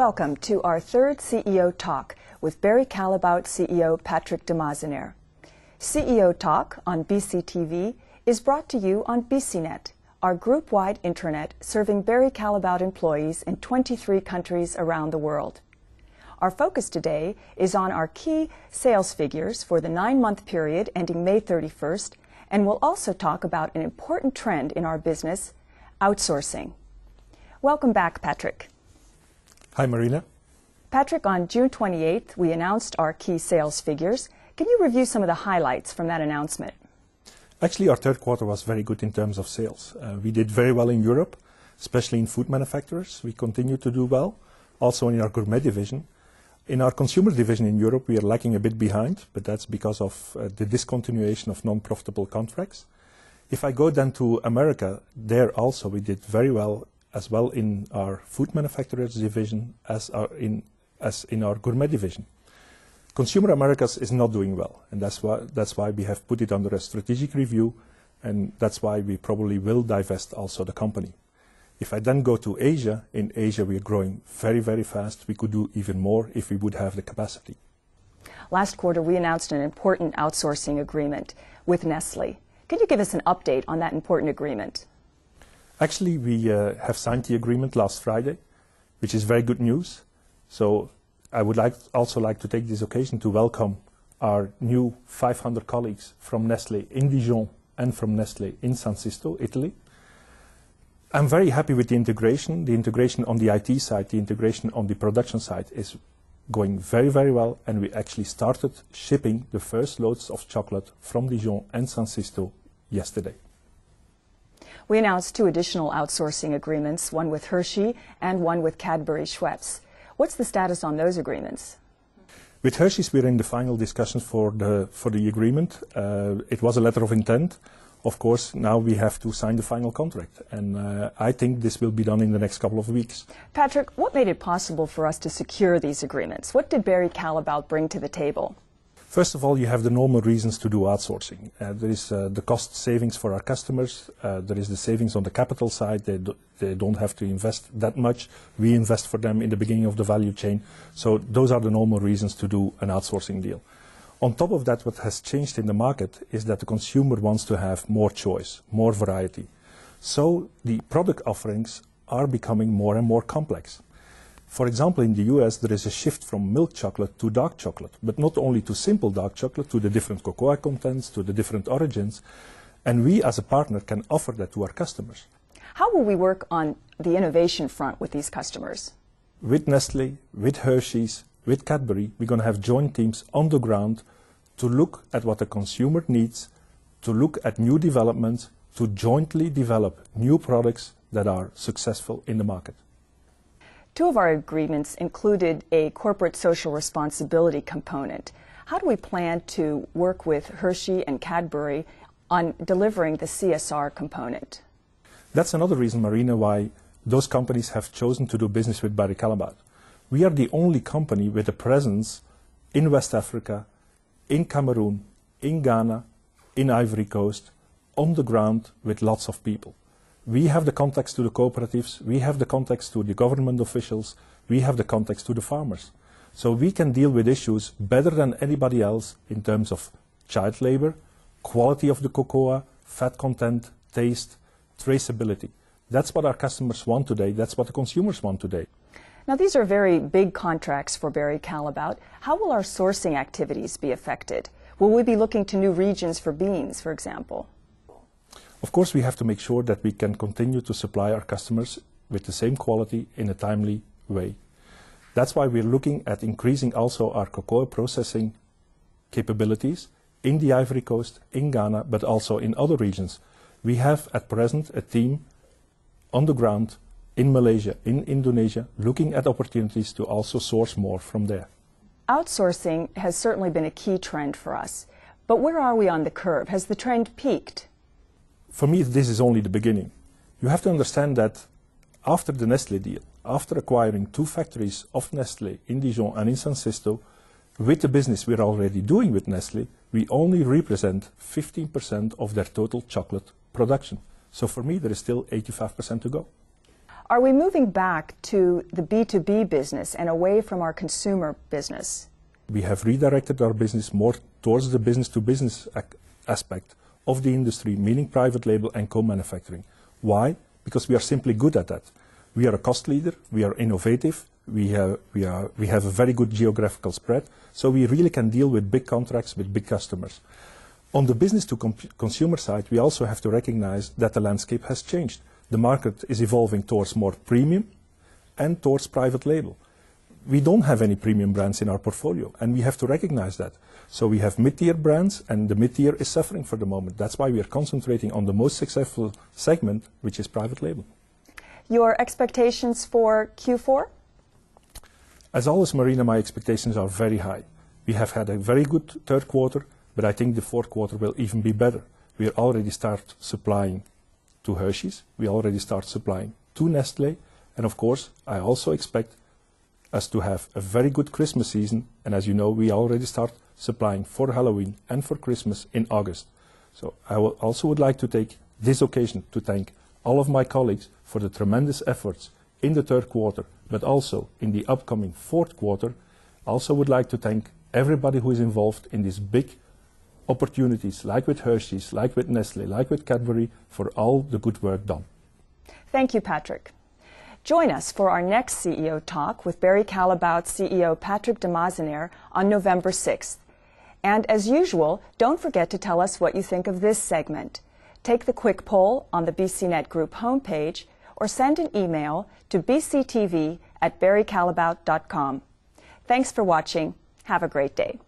welcome to our third CEO Talk with Barry Callebaut CEO Patrick de Mazenaire. CEO Talk on BCTV is brought to you on BCNet, our group-wide intranet serving Barry Callebaut employees in 23 countries around the world. Our focus today is on our key sales figures for the 9-month period ending May 31st, and we'll also talk about an important trend in our business, outsourcing. Welcome back, Patrick. Hi, Marina. Patrick, on June 28th, we announced our key sales figures. Can you review some of the highlights from that announcement? Actually, our third quarter was very good in terms of sales. We did very well in Europe, especially in food manufacturers. We continue to do well, also in our gourmet division. In our consumer division in Europe, we are lagging a bit behind, but that's because of the discontinuation of non-profitable contracts. If I go then to America, there also we did very well, as well in our food manufacturers division as in our gourmet division. Consumer Americas is not doing well, and that's why we have put it under a strategic review, and that's why we probably will divest also the company. If I then go to Asia, in Asia we are growing very, very fast. We could do even more if we would have the capacity. Last quarter we announced an important outsourcing agreement with Nestlé. Can you give us an update on that important agreement? Actually, we have signed the agreement last Friday, which is very good news. So I would also like to take this occasion to welcome our new 500 colleagues from Nestlé in Dijon and from Nestlé in San Sisto, Italy. I'm very happy with the integration. The integration on the IT side, the integration on the production side is going very, very well, and we actually started shipping the first loads of chocolate from Dijon and San Sisto yesterday. We announced 2 additional outsourcing agreements, one with Hershey and one with Cadbury Schweppes. What's the status on those agreements? With Hershey's, we're in the final discussions for the agreement. It was a letter of intent. Of course, now we have to sign the final contract, and I think this will be done in the next couple of weeks. Patrick, what made it possible for us to secure these agreements? What did Barry Callebaut bring to the table? First of all, you have the normal reasons to do outsourcing. There is the cost savings for our customers. There is the savings on the capital side. They don't have to invest that much. We invest for them in the beginning of the value chain. So those are the normal reasons to do an outsourcing deal. On top of that, what has changed in the market is that the consumer wants to have more choice, more variety. So the product offerings are becoming more and more complex. For example, in the US, there is a shift from milk chocolate to dark chocolate, but not only to simple dark chocolate, to the different cocoa contents, to the different origins, and we as a partner can offer that to our customers. How will we work on the innovation front with these customers? With Nestlé, with Hershey's, with Cadbury, we're going to have joint teams on the ground to look at what the consumer needs, to look at new developments, to jointly develop new products that are successful in the market. 2 of our agreements included a corporate social responsibility component. How do we plan to work with Hershey and Cadbury on delivering the CSR component? That's another reason, Marina, why those companies have chosen to do business with Barry Callebaut. We are the only company with a presence in West Africa, in Cameroon, in Ghana, in Ivory Coast, on the ground with lots of people. We have the contacts to the cooperatives, we have the contacts to the government officials, we have the contacts to the farmers. So we can deal with issues better than anybody else in terms of child labor, quality of the cocoa, fat content, taste, traceability. That's what our customers want today, that's what the consumers want today. Now, these are very big contracts for Barry Callebaut. How will our sourcing activities be affected? Will we be looking to new regions for beans, for example? Of course, we have to make sure that we can continue to supply our customers with the same quality in a timely way. That's why we're looking at increasing also our cocoa processing capabilities in the Ivory Coast, in Ghana, but also in other regions. We have at present a team on the ground in Malaysia, in Indonesia, looking at opportunities to also source more from there. Outsourcing has certainly been a key trend for us. But where are we on the curve? Has the trend peaked? For me, this is only the beginning. You have to understand that after the Nestlé deal, after acquiring 2 factories of Nestlé in Dijon and in San Sisto, with the business we're already doing with Nestlé, we only represent 15% of their total chocolate production. So for me, there is still 85% to go. Are we moving back to the B2B business and away from our consumer business? We have redirected our business more towards the business-to-business aspect of the industry, meaning private label and co-manufacturing. Why? Because we are simply good at that. We are a cost leader, we are innovative, we have a very good geographical spread, so we really can deal with big contracts with big customers. On the business-to-consumer side, we also have to recognize that the landscape has changed. The market is evolving towards more premium and towards private label. We don't have any premium brands in our portfolio, and we have to recognize that. So we have mid-tier brands, and the mid-tier is suffering for the moment. That's why we are concentrating on the most successful segment, which is private label. Your expectations for Q4? As always, Marina, my expectations are very high. We have had a very good third quarter, but I think the fourth quarter will even be better. We already start supplying to Hershey's, we already start supplying to Nestlé, and of course, I also expect us to have a very good Christmas season, and as you know, we already start supplying for Halloween and for Christmas in August. So I also would like to take this occasion to thank all of my colleagues for the tremendous efforts in the third quarter, but also in the upcoming fourth quarter. I also would like to thank everybody who is involved in these big opportunities, like with Hershey's, like with Nestlé, like with Cadbury, for all the good work done. Thank you, Patrick. Join us for our next CEO Talk with Barry Callebaut's CEO Patrick Demaziner on November 6th. And as usual, don't forget to tell us what you think of this segment. Take the quick poll on the BCNet Group homepage or send an email to bctv@barrycallebaut.com. Thanks for watching. Have a great day.